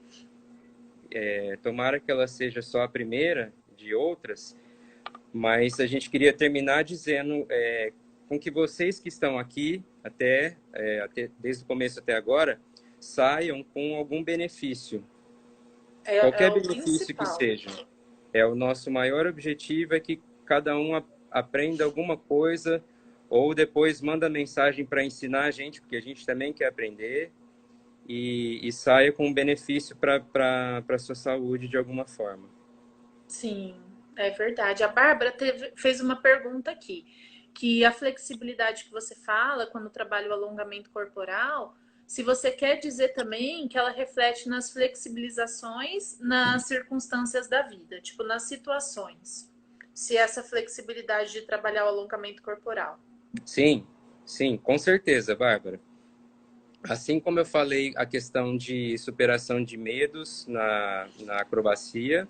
tomara que ela seja só a primeira de outras, mas a gente queria terminar dizendo com que vocês que estão aqui, desde o começo até agora, saiam com algum benefício. É Qualquer o benefício que principal. seja. O nosso maior objetivo é que cada um aprenda alguma coisa, ou depois manda mensagem para ensinar a gente, porque a gente também quer aprender, e saia com um benefício para a sua saúde de alguma forma. Sim, é verdade. A Bárbara fez uma pergunta aqui, que a flexibilidade que você fala quando trabalha o alongamento corporal, se você quer dizer também que ela reflete nas flexibilizações nas circunstâncias da vida, tipo nas situações. Se essa flexibilidade de trabalhar o alongamento corporal. Sim, sim, com certeza, Bárbara. Assim como eu falei a questão de superação de medos na acrobacia,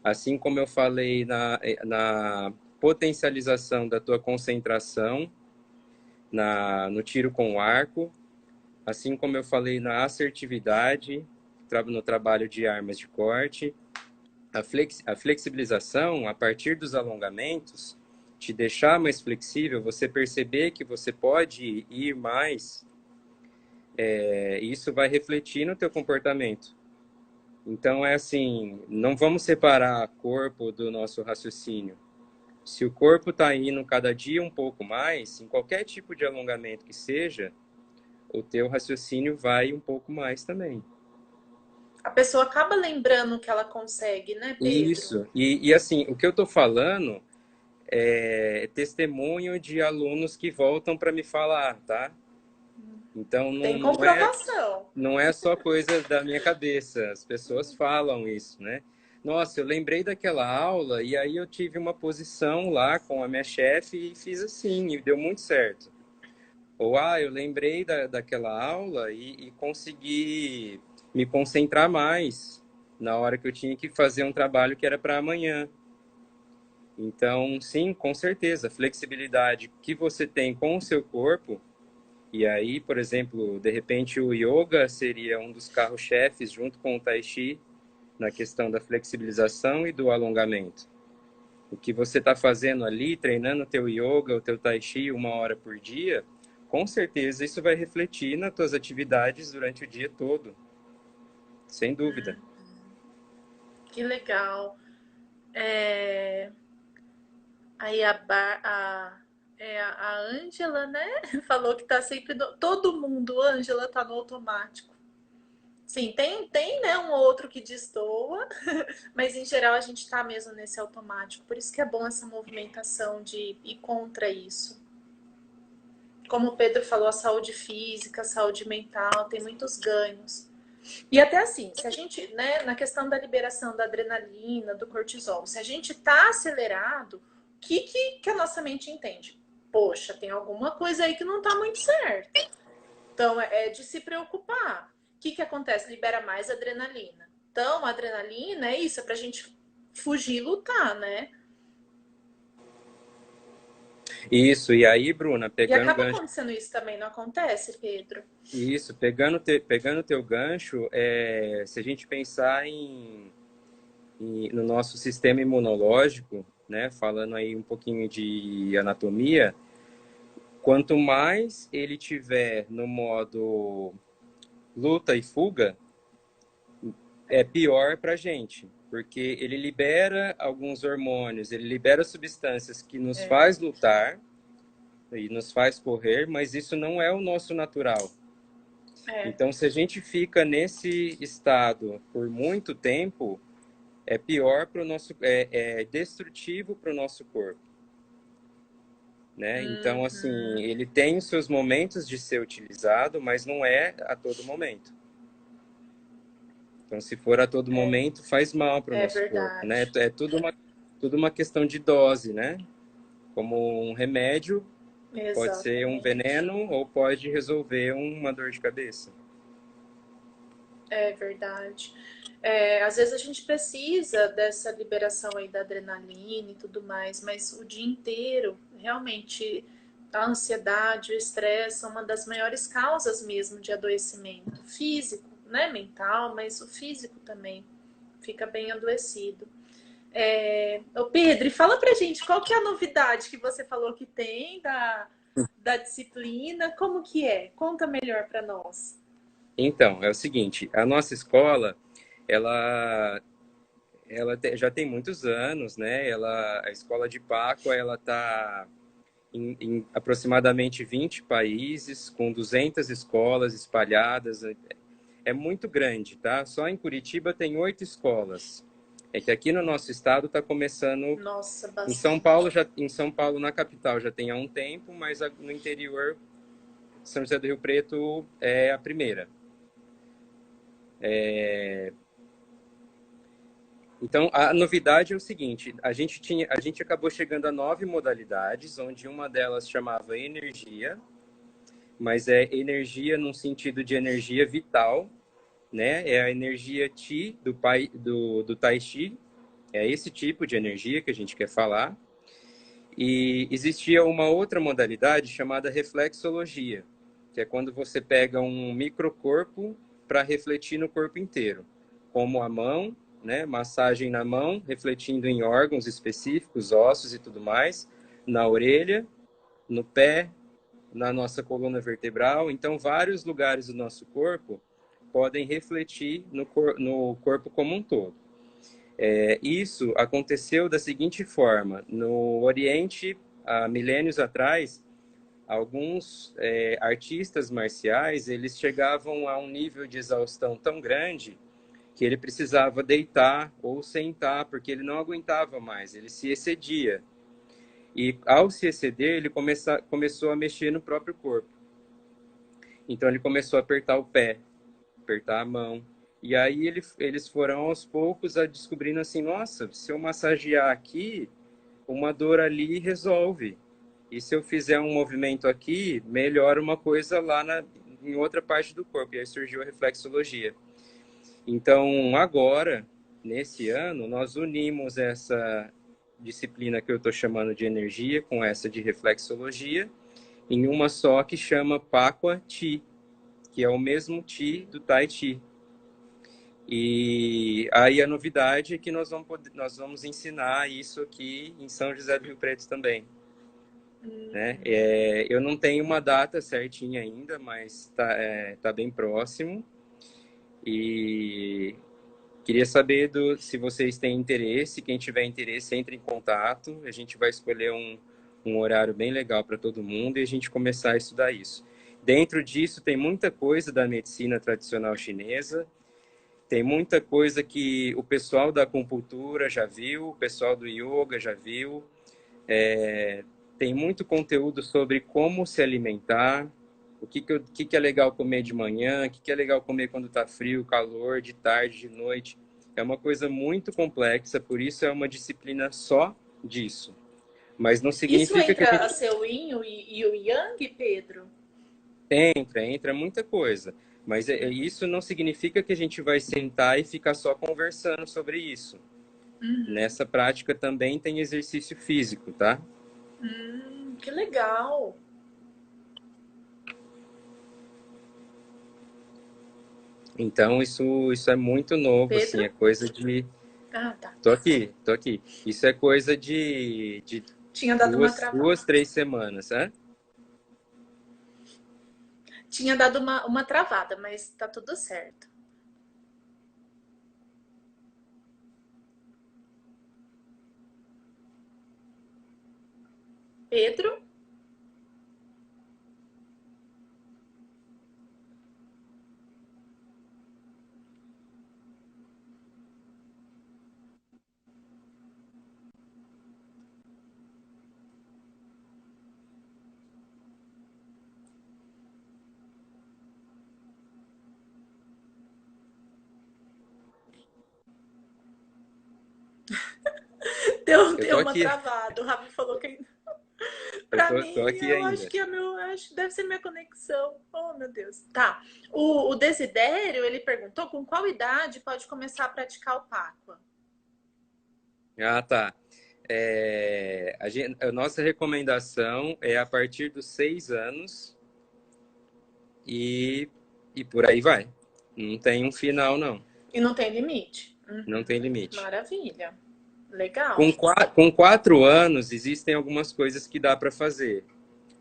assim como eu falei na potencialização da tua concentração no tiro com o arco, assim como eu falei na assertividade, no trabalho de armas de corte, a flexibilização, a partir dos alongamentos, te deixar mais flexível, você perceber que você pode ir mais, isso vai refletir no teu comportamento. Então, é assim, não vamos separar corpo do nosso raciocínio. Se o corpo está indo cada dia um pouco mais, em qualquer tipo de alongamento que seja, o teu raciocínio vai um pouco mais também. A pessoa acaba lembrando que ela consegue, né, Pedro? Isso. E assim, o que eu estou falando é testemunho de alunos que voltam para me falar, tá? Então, Tem comprovação. não é só coisa da minha cabeça. As pessoas falam isso, né? Nossa, eu lembrei daquela aula e aí eu tive uma posição lá com a minha chefe e fiz assim, e deu muito certo. Ou, eu lembrei daquela aula e consegui me concentrar mais na hora que eu tinha que fazer um trabalho que era para amanhã. Então, sim, com certeza, a flexibilidade que você tem com o seu corpo, e aí, por exemplo, de repente o yoga seria um dos carros-chefes junto com o tai chi na questão da flexibilização e do alongamento. O que você está fazendo ali, treinando o teu yoga, o teu tai chi 1 hora por dia, com certeza isso vai refletir nas tuas atividades durante o dia todo, sem dúvida. Que legal. É... Aí a Ângela, né? Falou que tá sempre. Todo mundo, Ângela, tá no automático. Sim, tem, né, um ou outro que destoa, mas em geral a gente tá mesmo nesse automático. Por isso que é bom essa movimentação de ir contra isso. Como o Pedro falou, a saúde física, a saúde mental, tem muitos ganhos. E até assim, se a gente, né, na questão da liberação da adrenalina, do cortisol, se a gente tá acelerado, o que a nossa mente entende? Poxa, tem alguma coisa aí que não tá muito certa. Então, é de se preocupar. O que acontece? Libera mais adrenalina. Então, a adrenalina é isso, é pra gente fugir e lutar, né? Isso, e aí, Bruna, E pegando o acaba gancho. acontecendo isso também, não acontece, Pedro? Isso, pegando teu gancho, se a gente pensar no nosso sistema imunológico, né, falando aí um pouquinho de anatomia, quanto mais ele tiver no modo luta e fuga, é pior para a gente, porque ele libera alguns hormônios, ele libera substâncias que nos faz lutar e nos faz correr, mas isso não é o nosso natural. É. Então, se a gente fica nesse estado por muito tempo, é pior para o nosso, é destrutivo para o nosso corpo, né? Então, assim, Uhum. ele tem os seus momentos de ser utilizado, mas não é a todo momento. Então, se for a todo momento, faz mal para o É nosso corpo, né? verdade. É tudo uma questão de dose, né? Como um remédio, Pode ser um Exatamente. veneno ou pode resolver uma dor de cabeça. É verdade. Às vezes a gente precisa dessa liberação aí da adrenalina e tudo mais, mas o dia inteiro, realmente, a ansiedade, o estresse são uma das maiores causas mesmo de adoecimento físico, né? Mental, mas o físico também fica bem adoecido. Ô Pedro, e fala pra gente qual que é a novidade que você falou que tem da disciplina, como que é? Conta melhor para nós. Então, é o seguinte, a nossa escola, ela, já tem muitos anos, né? A escola de Pacua, ela está em aproximadamente 20 países, com 200 escolas espalhadas. É muito grande, tá? Só em Curitiba tem 8 escolas. É que aqui no nosso estado está começando. Nossa, Em São Paulo, bastante. em São Paulo, na capital, já tem há um tempo, mas no interior, São José do Rio Preto é a primeira. Então, a novidade é o seguinte: a gente acabou chegando a 9 modalidades, onde uma delas chamava energia, mas é energia num sentido de energia vital, né? É a energia Qi do Tai Chi, é esse tipo de energia que a gente quer falar. E existia uma outra modalidade chamada reflexologia, que é quando você pega um microcorpo para refletir no corpo inteiro, como a mão, né? Massagem na mão, refletindo em órgãos específicos, ossos e tudo mais, na orelha, no pé, na nossa coluna vertebral. Então, vários lugares do nosso corpo podem refletir no corpo como um todo. Isso aconteceu da seguinte forma: no Oriente, há milênios atrás, alguns artistas marciais eles chegavam a um nível de exaustão tão grande que ele precisava deitar ou sentar porque ele não aguentava mais, ele se excedia. E ao se exceder, ele começou a mexer no próprio corpo. Então ele começou a apertar o pé, apertar a mão. E aí eles foram aos poucos a descobrindo assim, nossa, se eu massagear aqui, uma dor ali resolve. E se eu fizer um movimento aqui, melhora uma coisa em outra parte do corpo. E aí surgiu a reflexologia. Então, agora, nesse ano, nós unimos essa disciplina que eu estou chamando de energia com essa de reflexologia em uma só que chama Paqua Ti, que é o mesmo Ti do Tai Chi. E aí a novidade é que nós vamos ensinar isso aqui em São José do Rio Preto também. Né? Eu não tenho uma data certinha ainda, mas tá bem próximo. E queria saber se vocês têm interesse. Quem tiver interesse, entre em contato. A gente vai escolher um horário bem legal para todo mundo e a gente começar a estudar isso. Dentro disso, tem muita coisa da medicina tradicional chinesa, tem muita coisa que o pessoal da acupuntura já viu, o pessoal do yoga já viu. Tem muito conteúdo sobre como se alimentar, o que é legal comer de manhã, o que é legal comer quando está frio, calor, de tarde, de noite. É uma coisa muito complexa, por isso é uma disciplina só disso. Mas não Isso significa que a entra a gente ser o yin e o yang, Pedro? entra muita coisa. Mas isso não significa que a gente vai sentar e ficar só conversando sobre isso. Uhum. Nessa prática também tem exercício físico, tá? Que legal. Então isso é muito novo, assim, é Pedro? coisa de. Ah, tá. Tô aqui, tô aqui. Isso é coisa de Tinha dado uma travada. 2, 3 semanas, né? Tinha dado uma travada, mas tá tudo certo. Pedro? Deu, Eu tô deu uma aqui. travada. O Ravi falou que. Para tô mim, aqui eu acho ainda. que acho que deve ser minha conexão. Oh, meu Deus. Tá. O Desidério, ele perguntou com qual idade pode começar a praticar o Pacua? Ah, tá. A nossa recomendação é a partir dos 6 anos e, e por aí vai. Não tem um final, não. E não tem limite. Não tem limite. Maravilha. Legal. Com 4 anos, existem algumas coisas que dá para fazer.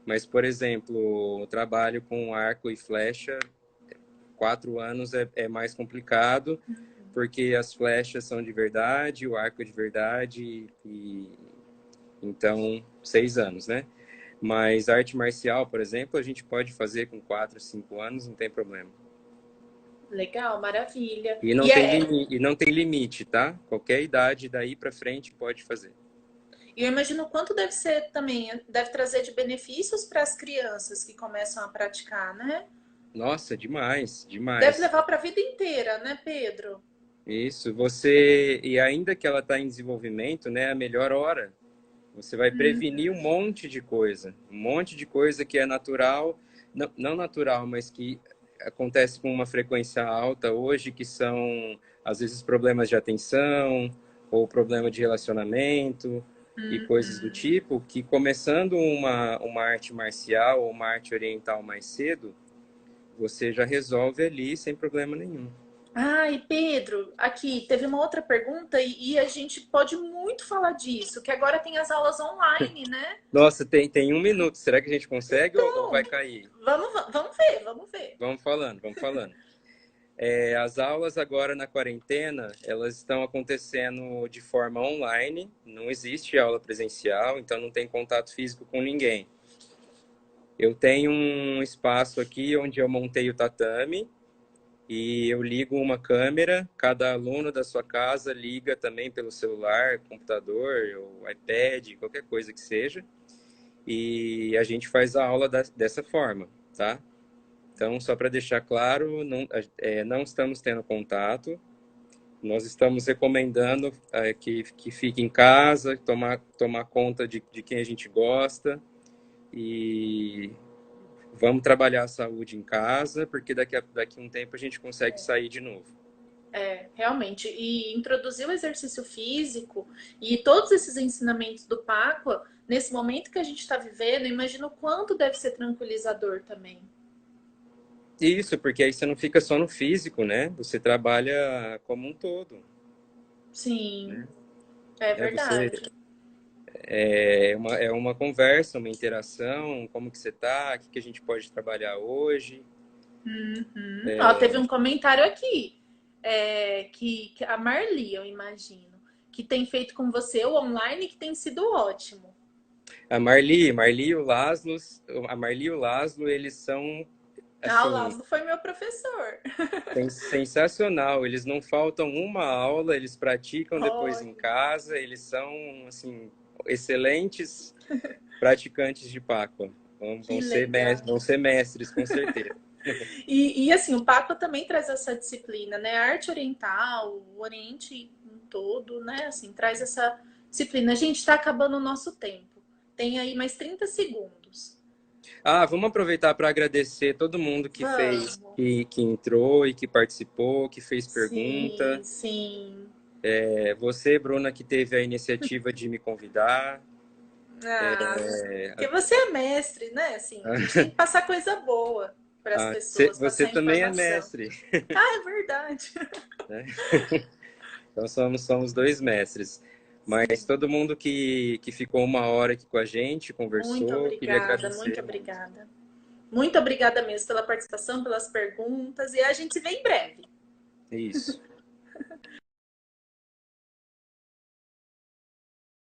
Mas, por exemplo, o trabalho com arco e flecha, 4 anos é mais complicado, porque as flechas são de verdade, o arco é de verdade, e então, 6 anos, né? Mas arte marcial, por exemplo, a gente pode fazer com 4, 5 anos, não tem problema. Legal, maravilha. E não tem limite, tá? Qualquer idade daí para frente pode fazer. E eu imagino quanto deve ser também, deve trazer de benefícios para as crianças que começam a praticar, né? Nossa, demais, Deve demais. levar para a vida inteira, né, Pedro? Isso, e ainda que ela está em desenvolvimento, né, a melhor hora. Você vai prevenir um monte de coisa que é natural, não natural, mas que acontece com uma frequência alta hoje, que são, às vezes, problemas de atenção ou problema de relacionamento e coisas do tipo, que começando uma arte marcial ou uma arte oriental mais cedo, você já resolve ali sem problema nenhum. Ai, Pedro, aqui teve uma outra pergunta e a gente pode muito falar disso, que agora tem as aulas online, né? Nossa, tem 1 minuto. Será que a gente consegue ou vai Então, cair? vamos ver, vamos ver. Vamos falando, vamos falando. As aulas agora na quarentena, elas estão acontecendo de forma online, não existe aula presencial, então não tem contato físico com ninguém. Eu tenho um espaço aqui onde eu montei o tatame e eu ligo uma câmera, cada aluno da sua casa liga também pelo celular, computador, ou iPad, qualquer coisa que seja, e a gente faz a aula dessa forma, tá? Então, só para deixar claro, não estamos tendo contato. Nós estamos recomendando que fique em casa, tomar conta de quem a gente gosta e vamos trabalhar a saúde em casa, porque daqui a um tempo a gente consegue sair de novo. Realmente. E introduzir o exercício físico e todos esses ensinamentos do Pacua, nesse momento que a gente está vivendo, imagino o quanto deve ser tranquilizador também. Isso, porque aí você não fica só no físico, né? Você trabalha como um todo. Sim, Né? é Você verdade. é uma conversa, uma interação, como que você tá, o que a gente pode trabalhar hoje. Ó, teve um comentário aqui, que a Marli, eu imagino, que tem feito com você o online que tem sido ótimo. Marli a Marli e o Laszlo, eles são, Ah, o assim, Lázaro foi meu professor. sensacional. Eles não faltam uma aula, eles praticam depois em Olha, casa, eles são, assim, excelentes praticantes de Pacua. que legal. Vão ser mestres, com certeza. E assim, o Papa também traz essa disciplina, né? A arte oriental, o Oriente em todo, né? Assim, traz essa disciplina. A gente está acabando o nosso tempo. Tem aí mais 30 segundos. Vamos aproveitar para agradecer todo mundo que fez, Vamos. que entrou e que participou, que fez Sim, pergunta. sim. Você, Bruna, que teve a iniciativa de me convidar. Ah, porque você é mestre, né? Assim, a gente tem que passar coisa boa para as pessoas, Você passar também é informação. mestre, Ah, é verdade. né? Então somos dois mestres. Mas todo mundo que ficou 1 hora aqui com a gente, Muito conversou, queria obrigada, muito agradecer muito. obrigada. Muito obrigada mesmo pela participação, pelas perguntas, e a gente se vê em breve. Isso.